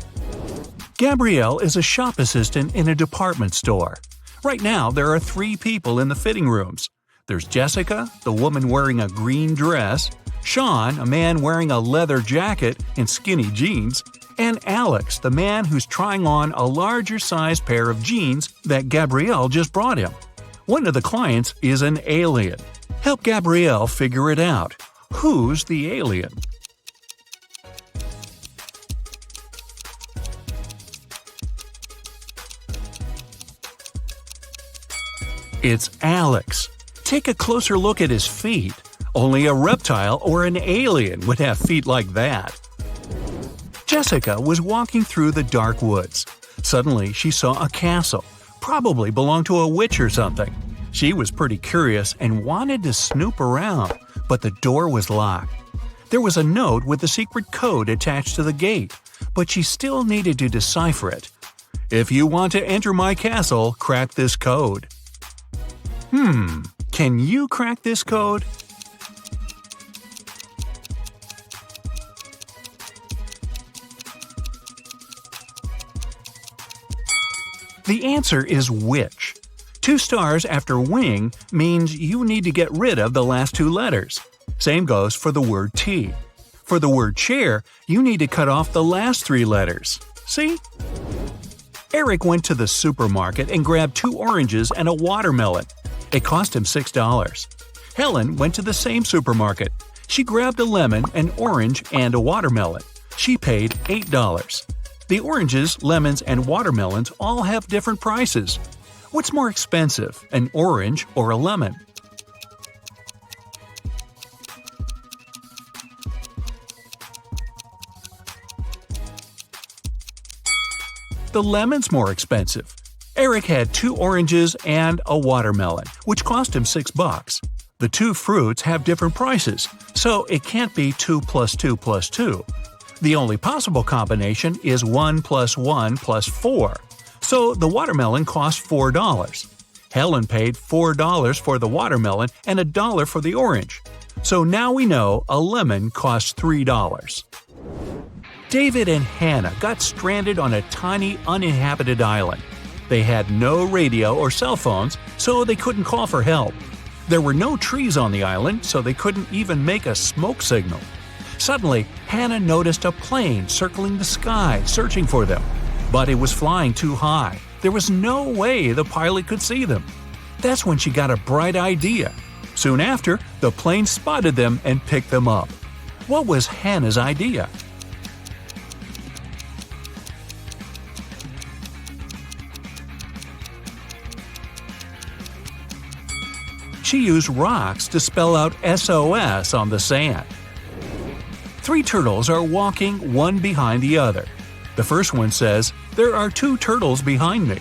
Gabrielle is a shop assistant in a department store. Right now, there are 3 people in the fitting rooms. There's Jessica, the woman wearing a green dress, Sean, a man wearing a leather jacket and skinny jeans, and Alex, the man who's trying on a larger-sized pair of jeans that Gabrielle just brought him. One of the clients is an alien. Help Gabrielle figure it out. Who's the alien? It's Alex. Take a closer look at his feet. Only a reptile or an alien would have feet like that. Jessica was walking through the dark woods. Suddenly, she saw a castle. Probably belonged to a witch or something. She was pretty curious and wanted to snoop around, but the door was locked. There was a note with a secret code attached to the gate, but she still needed to decipher it. "If you want to enter my castle, crack this code." Can you crack this code? The answer is witch. 2 stars after wing means you need to get rid of the last 2 letters. Same goes for the word tea. For the word chair, you need to cut off the last 3 letters. See? Eric went to the supermarket and grabbed 2 oranges and a watermelon. It cost him $6. Helen went to the same supermarket. She grabbed a lemon, an orange, and a watermelon. She paid $8. The oranges, lemons, and watermelons all have different prices. What's more expensive, an orange or a lemon? The lemon's more expensive. Eric had 2 oranges and a watermelon, which cost him $6. The 2 fruits have different prices, so it can't be 2 plus 2 plus 2. The only possible combination is 1 plus 1 plus 4, so the watermelon cost $4. Helen paid $4 for the watermelon and $1 for the orange. So now we know a lemon costs $3. David and Hannah got stranded on a tiny uninhabited island. They had no radio or cell phones, so they couldn't call for help. There were no trees on the island, so they couldn't even make a smoke signal. Suddenly, Hannah noticed a plane circling the sky, searching for them. But it was flying too high. There was no way the pilot could see them. That's when she got a bright idea. Soon after, the plane spotted them and picked them up. What was Hannah's idea? She used rocks to spell out SOS on the sand. 3 turtles are walking one behind the other. The first one says, "There are 2 turtles behind me."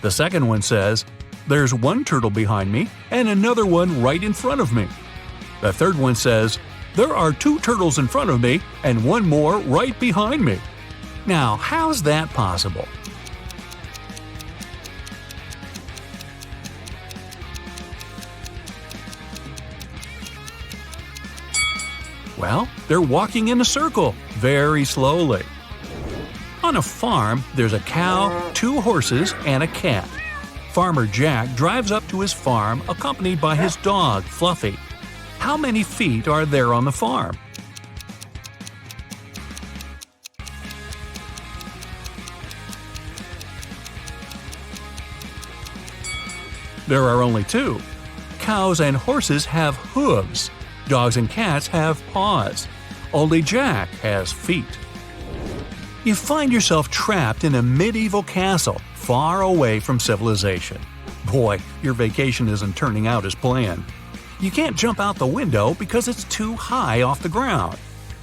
The second one says, "There's 1 turtle behind me and another one right in front of me." The third one says, "There are 2 turtles in front of me and 1 more right behind me." Now, how's that possible? Well, they're walking in a circle, very slowly. On a farm, there's a cow, 2 horses, and a cat. Farmer Jack drives up to his farm accompanied by his dog, Fluffy. How many feet are there on the farm? There are only 2. Cows and horses have hooves. Dogs and cats have paws. Only Jack has feet. You find yourself trapped in a medieval castle, far away from civilization. Boy, your vacation isn't turning out as planned. You can't jump out the window because it's too high off the ground.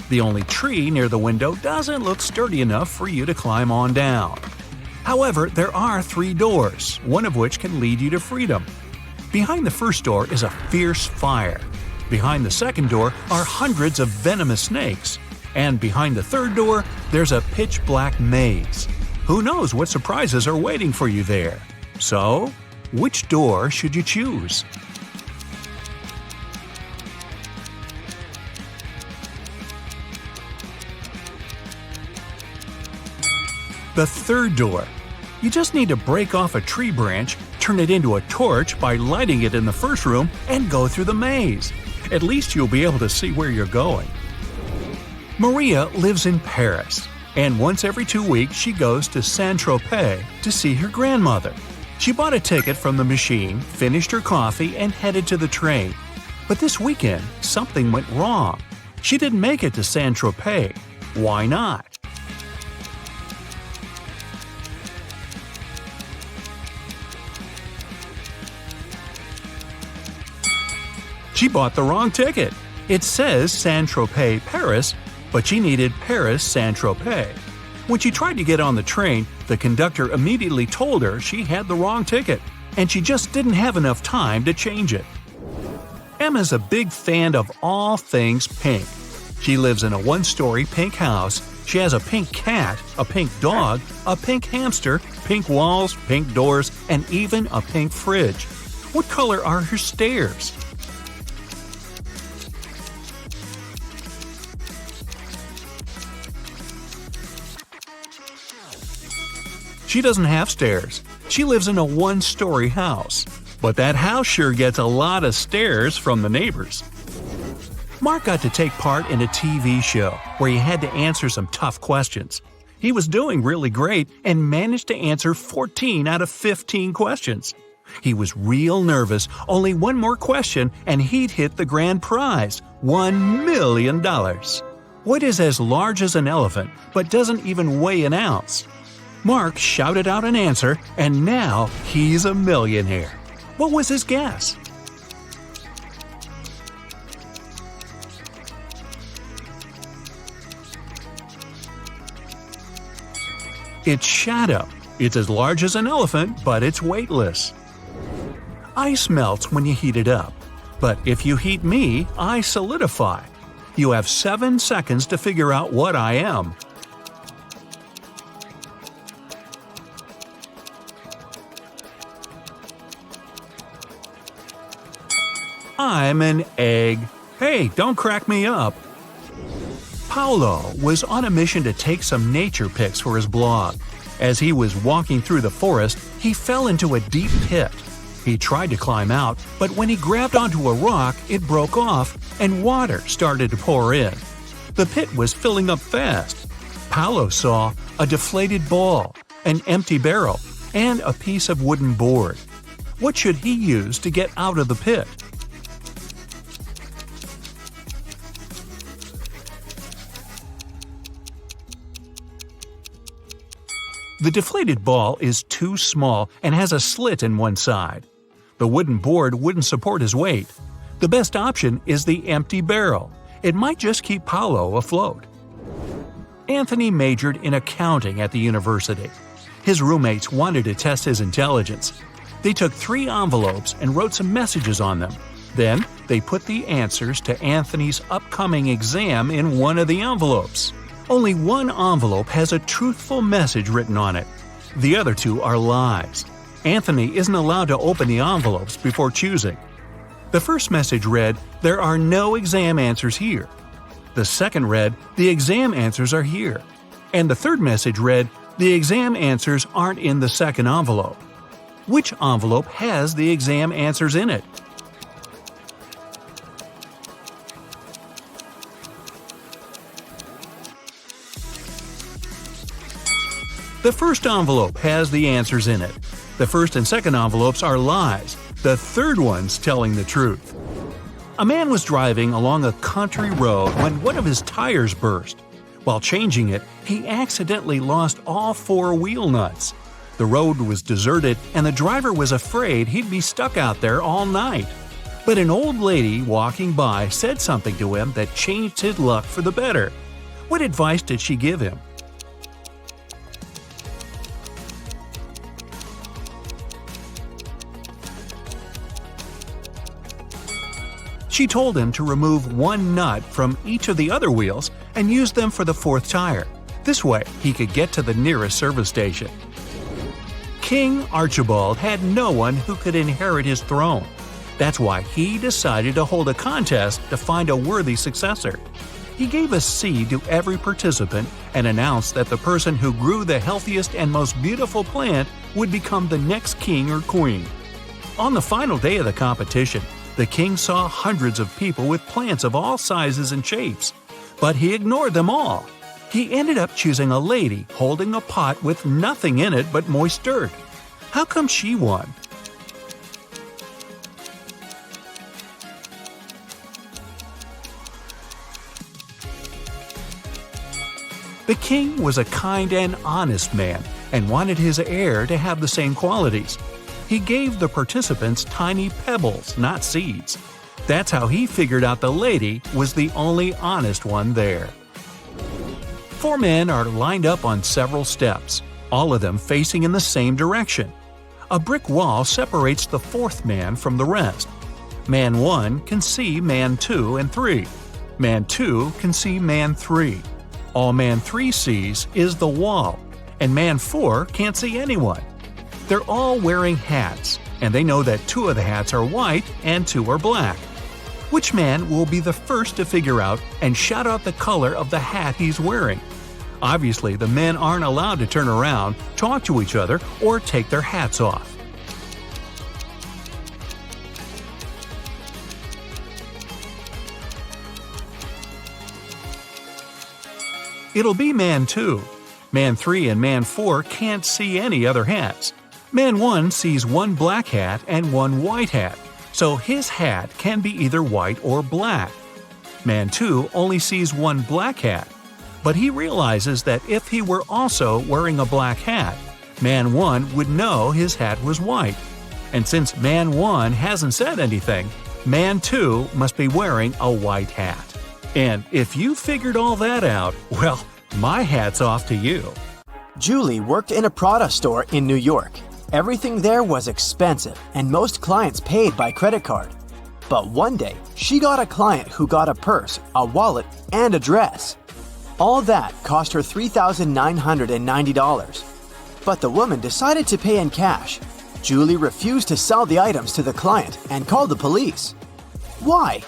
The only tree near the window doesn't look sturdy enough for you to climb on down. However, there are 3 doors, one of which can lead you to freedom. Behind the first door is a fierce fire. Behind the second door are hundreds of venomous snakes. And behind the third door, there's a pitch-black maze. Who knows what surprises are waiting for you there? So, which door should you choose? The third door. You just need to break off a tree branch, turn it into a torch by lighting it in the first room, and go through the maze. At least you'll be able to see where you're going. Maria lives in Paris, and once every 2 weeks she goes to Saint-Tropez to see her grandmother. She bought a ticket from the machine, finished her coffee, and headed to the train. But this weekend, something went wrong. She didn't make it to Saint-Tropez. Why not? She bought the wrong ticket. It says Saint-Tropez, Paris, but she needed Paris, Saint-Tropez. When she tried to get on the train, the conductor immediately told her she had the wrong ticket, and she just didn't have enough time to change it. Emma's a big fan of all things pink. She lives in a 1-story pink house. She has a pink cat, a pink dog, a pink hamster, pink walls, pink doors, and even a pink fridge. What color are her stairs? She doesn't have stairs. She lives in a 1-story house. But that house sure gets a lot of stares from the neighbors. Mark got to take part in a TV show where he had to answer some tough questions. He was doing really great and managed to answer 14 out of 15 questions. He was real nervous. Only one more question and he'd hit the grand prize, $1 million. What is as large as an elephant but doesn't even weigh an ounce? Mark shouted out an answer, and now he's a millionaire. What was his guess? It's shadow. It's as large as an elephant, but it's weightless. Ice melts when you heat it up. But if you heat me, I solidify. You have 7 seconds to figure out what I am. I'm an egg. Hey, don't crack me up. Paolo was on a mission to take some nature pics for his blog. As he was walking through the forest, he fell into a deep pit. He tried to climb out, but when he grabbed onto a rock, it broke off and water started to pour in. The pit was filling up fast. Paolo saw a deflated ball, an empty barrel, and a piece of wooden board. What should he use to get out of the pit? The deflated ball is too small and has a slit in one side. The wooden board wouldn't support his weight. The best option is the empty barrel. It might just keep Paolo afloat. Anthony majored in accounting at the university. His roommates wanted to test his intelligence. They took 3 envelopes and wrote some messages on them. Then, they put the answers to Anthony's upcoming exam in one of the envelopes. Only one envelope has a truthful message written on it. The other 2 are lies. Anthony isn't allowed to open the envelopes before choosing. The first message read, "There are no exam answers here." The second read, "The exam answers are here." And the third message read, "The exam answers aren't in the second envelope." Which envelope has the exam answers in it? The first envelope has the answers in it. The first and second envelopes are lies. The third one's telling the truth. A man was driving along a country road when one of his tires burst. While changing it, he accidentally lost all 4 wheel nuts. The road was deserted and the driver was afraid he'd be stuck out there all night. But an old lady walking by said something to him that changed his luck for the better. What advice did she give him? She told him to remove 1 nut from each of the other wheels and use them for the 4th tire. This way, he could get to the nearest service station. King Archibald had no one who could inherit his throne. That's why he decided to hold a contest to find a worthy successor. He gave a seed to every participant and announced that the person who grew the healthiest and most beautiful plant would become the next king or queen. On the final day of the competition, the king saw hundreds of people with plants of all sizes and shapes, but he ignored them all. He ended up choosing a lady holding a pot with nothing in it but moist dirt. How come she won? The king was a kind and honest man and wanted his heir to have the same qualities. He gave the participants tiny pebbles, not seeds. That's how he figured out the lady was the only honest one there. 4 men are lined up on several steps, all of them facing in the same direction. A brick wall separates the 4th man from the rest. Man 1 can see man 2 and 3. Man 2 can see man 3. All man 3 sees is the wall, and man 4 can't see anyone. They're all wearing hats, and they know that 2 of the hats are white and 2 are black. Which man will be the first to figure out and shout out the color of the hat he's wearing? Obviously, the men aren't allowed to turn around, talk to each other, or take their hats off. It'll be man 2. Man 3 and man 4 can't see any other hats. Man 1 sees 1 black hat and 1 white hat, so his hat can be either white or black. Man 2 only sees 1 black hat, but he realizes that if he were also wearing a black hat, Man 1 would know his hat was white. And since Man 1 hasn't said anything, Man 2 must be wearing a white hat. And if you figured all that out, well, my hat's off to you. Julie worked in a Prada store in New York. Everything there was expensive, and most clients paid by credit card. But one day, she got a client who got a purse, a wallet, and a dress. All that cost her $3,990. But the woman decided to pay in cash. Julie refused to sell the items to the client and called the police. Why?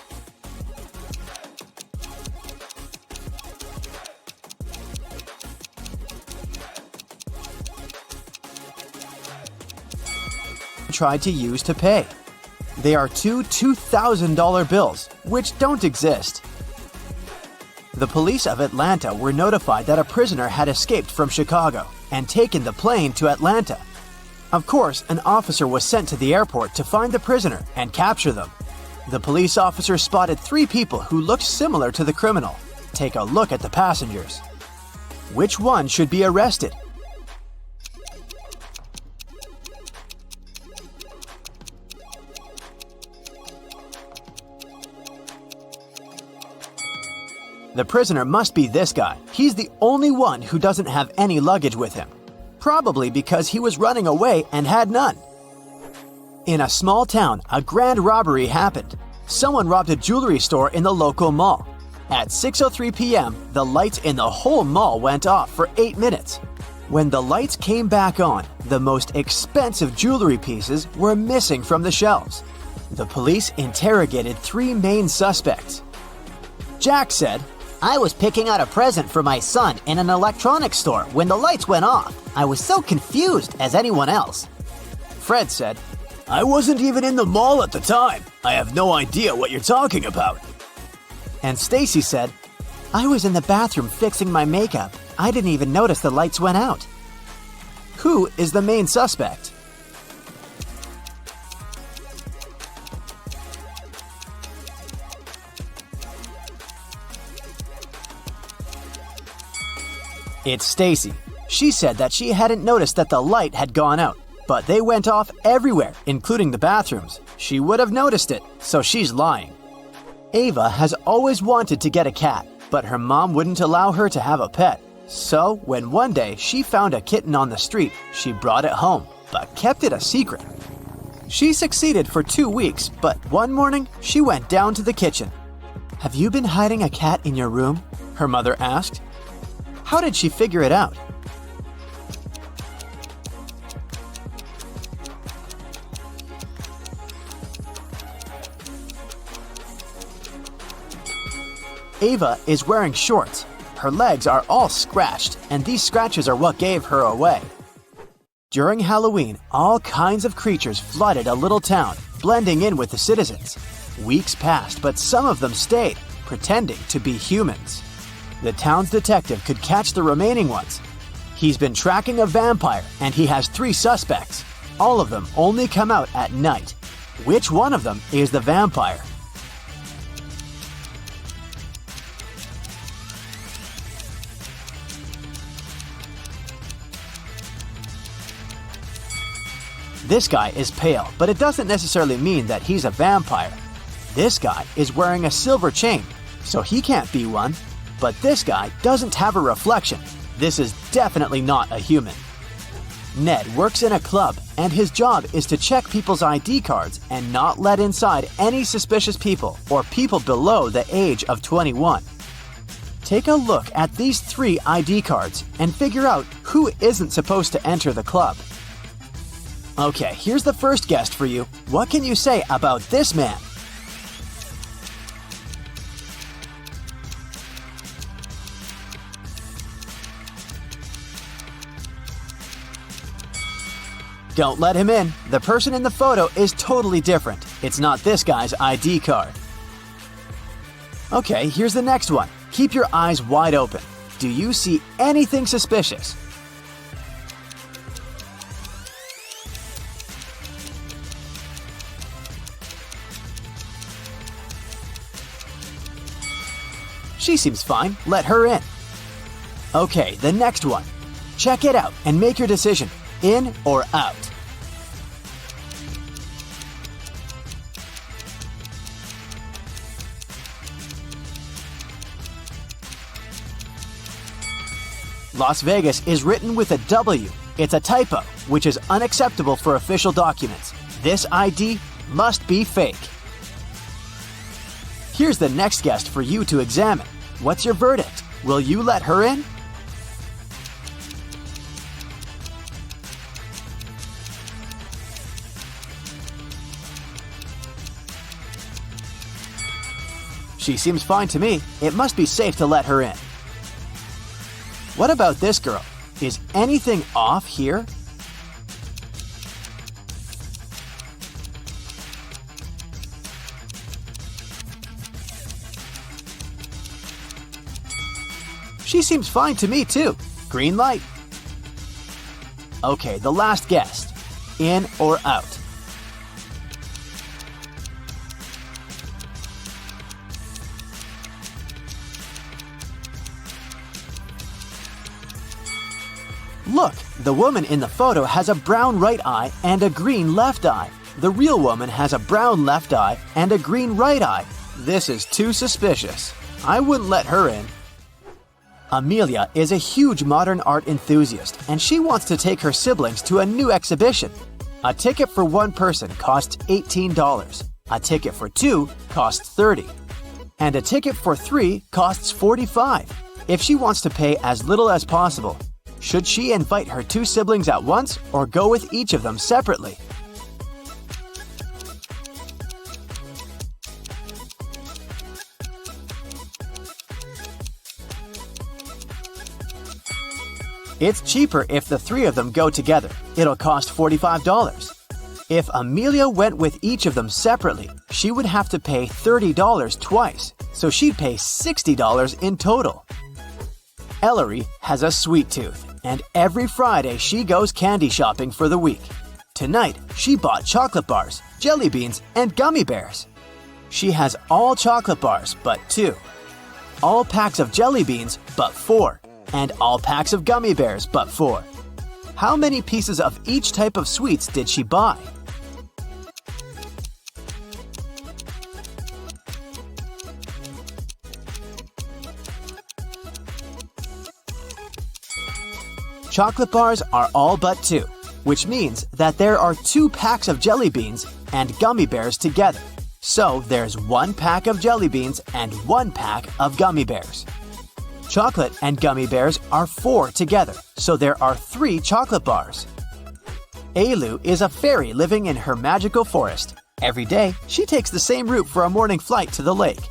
Tried to use to pay. They are two $2,000 bills, which don't exist. The police of Atlanta were notified that a prisoner had escaped from Chicago and taken the plane to Atlanta. Of course, an officer was sent to the airport to find the prisoner and capture them. The police officer spotted 3 people who looked similar to the criminal. Take a look at the passengers. Which one should be arrested? The prisoner must be this guy. He's the only one who doesn't have any luggage with him. Probably because he was running away and had none. In a small town, a grand robbery happened. Someone robbed a jewelry store in the local mall. At 6:03 p.m., the lights in the whole mall went off for 8 minutes. When the lights came back on, the most expensive jewelry pieces were missing from the shelves. The police interrogated 3 main suspects. Jack said, I was picking out a present for my son in an electronics store when the lights went off. I was so confused as anyone else. Fred said, I wasn't even in the mall at the time. I have no idea what you're talking about. And Stacy said, I was in the bathroom fixing my makeup. I didn't even notice the lights went out. Who is the main suspect? It's Stacy. She said that she hadn't noticed that the light had gone out, but they went off everywhere, including the bathrooms. She would have noticed it, so she's lying. Ava has always wanted to get a cat, but her mom wouldn't allow her to have a pet. So, when one day she found a kitten on the street, she brought it home, but kept it a secret. She succeeded for 2 weeks, but one morning she went down to the kitchen. Have you been hiding a cat in your room? Her mother asked. How did she figure it out? Ava is wearing shorts. Her legs are all scratched, and these scratches are what gave her away. During Halloween, all kinds of creatures flooded a little town, blending in with the citizens. Weeks passed, but some of them stayed, pretending to be humans. The town's detective could catch the remaining ones. He's been tracking a vampire, and he has 3 suspects. All of them only come out at night. Which one of them is the vampire? This guy is pale, but it doesn't necessarily mean that he's a vampire. This guy is wearing a silver chain, so he can't be one. But this guy doesn't have a reflection. This is definitely not a human. Ned works in a club, and his job is to check people's ID cards and not let inside any suspicious people or people below the age of 21. Take a look at these 3 ID cards and figure out who isn't supposed to enter the club. Okay, here's the first guest for you. What can you say about this man? Don't let him in. The person in the photo is totally different. It's not this guy's ID card. Okay, here's the next one. Keep your eyes wide open. Do you see anything suspicious? She seems fine. Let her in. Okay, the next one. Check it out and make your decision. In or out? Las Vegas is written with a W. It's a typo, which is unacceptable for official documents. This ID must be fake. Here's the next guest for you to examine. What's your verdict? Will you let her in? She seems fine to me. It must be safe to let her in. What about this girl? Is anything off here? She seems fine to me too. Green light. Okay, the last guest. In or out? Look, the woman in the photo has a brown right eye and a green left eye. The real woman has a brown left eye and a green right eye. This is too suspicious. I wouldn't let her in. Amelia is a huge modern art enthusiast, and she wants to take her siblings to a new exhibition. A ticket for one person costs $18. A ticket for two costs $30. And a ticket for three costs $45. If she wants to pay as little as possible, should she invite her two siblings at once or go with each of them separately? It's cheaper if the three of them go together. It'll cost $45. If Amelia went with each of them separately, she would have to pay $30 twice, so she'd pay $60 in total. Ellery has a sweet tooth, and every Friday she goes candy shopping for the week. Tonight, she bought chocolate bars, jelly beans, and gummy bears. She has all chocolate bars but 2, all packs of jelly beans but 4, and all packs of gummy bears but 4. How many pieces of each type of sweets did she buy? Chocolate bars are all but 2, which means that there are 2 packs of jelly beans and gummy bears together. So there's 1 pack of jelly beans and 1 pack of gummy bears. Chocolate and gummy bears are 4 together, so there are 3 chocolate bars. Ailu is a fairy living in her magical forest. Every day, she takes the same route for a morning flight to the lake.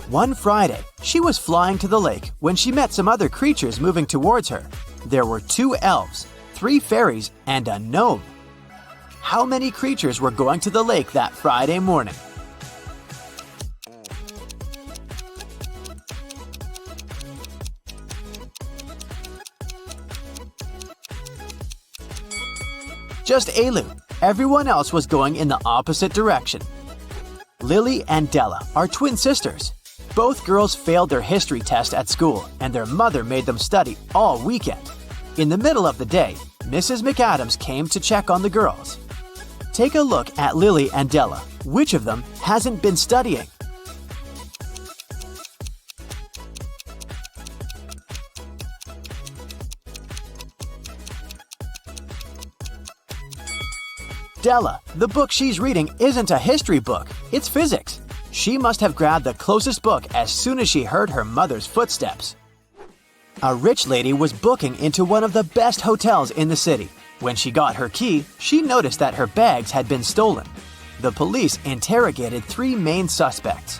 One Friday, she was flying to the lake when she met some other creatures moving towards her. There were 2 elves, 3 fairies, and a gnome. How many creatures were going to the lake that Friday morning? Just Ailu. Everyone else was going in the opposite direction. Lily and Della are twin sisters. Both girls failed their history test at school, and their mother made them study all weekend. In the middle of the day, Mrs. McAdams came to check on the girls. Take a look at Lily and Della. Which of them hasn't been studying? Della, the book she's reading isn't a history book, it's physics. She must have grabbed the closest book as soon as she heard her mother's footsteps. A rich lady was booking into one of the best hotels in the city. When she got her key, she noticed that her bags had been stolen. The police interrogated 3 main suspects.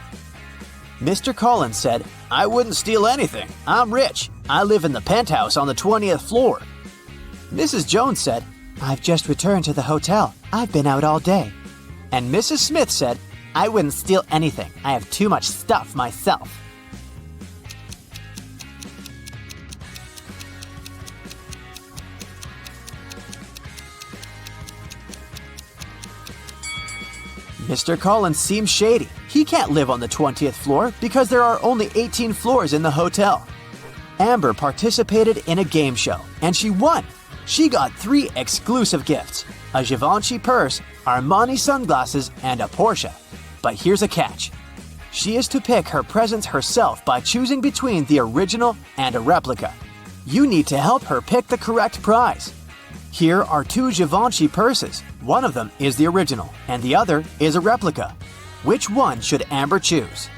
Mr. Collins said, "I wouldn't steal anything. I'm rich. I live in the penthouse on the 20th floor." Mrs. Jones said, "I've just returned to the hotel. I've been out all day." And Mrs. Smith said, "I wouldn't steal anything. I have too much stuff myself." Mr. Collins seems shady. He can't live on the 20th floor because there are only 18 floors in the hotel. Amber participated in a game show, and she won. She got 3 exclusive gifts: a Givenchy purse, Armani sunglasses, and a Porsche. But here's a catch. She is to pick her presents herself by choosing between the original and a replica. You need to help her pick the correct prize. Here are 2 Givenchy purses. One of them is the original, and the other is a replica. Which one should Amber choose?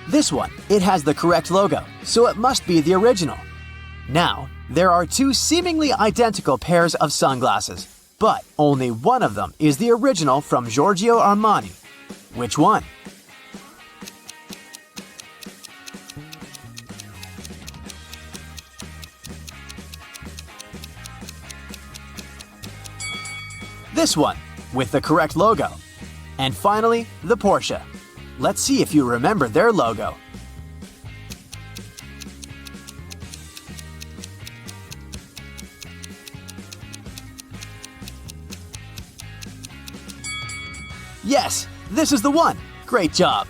This one, it has the correct logo, so it must be the original. Now, there are two seemingly identical pairs of sunglasses, but only one of them is the original from Giorgio Armani. Which one? This one, with the correct logo. And finally, the Porsche. Let's see if you remember their logo. Yes, this is the one. Great job.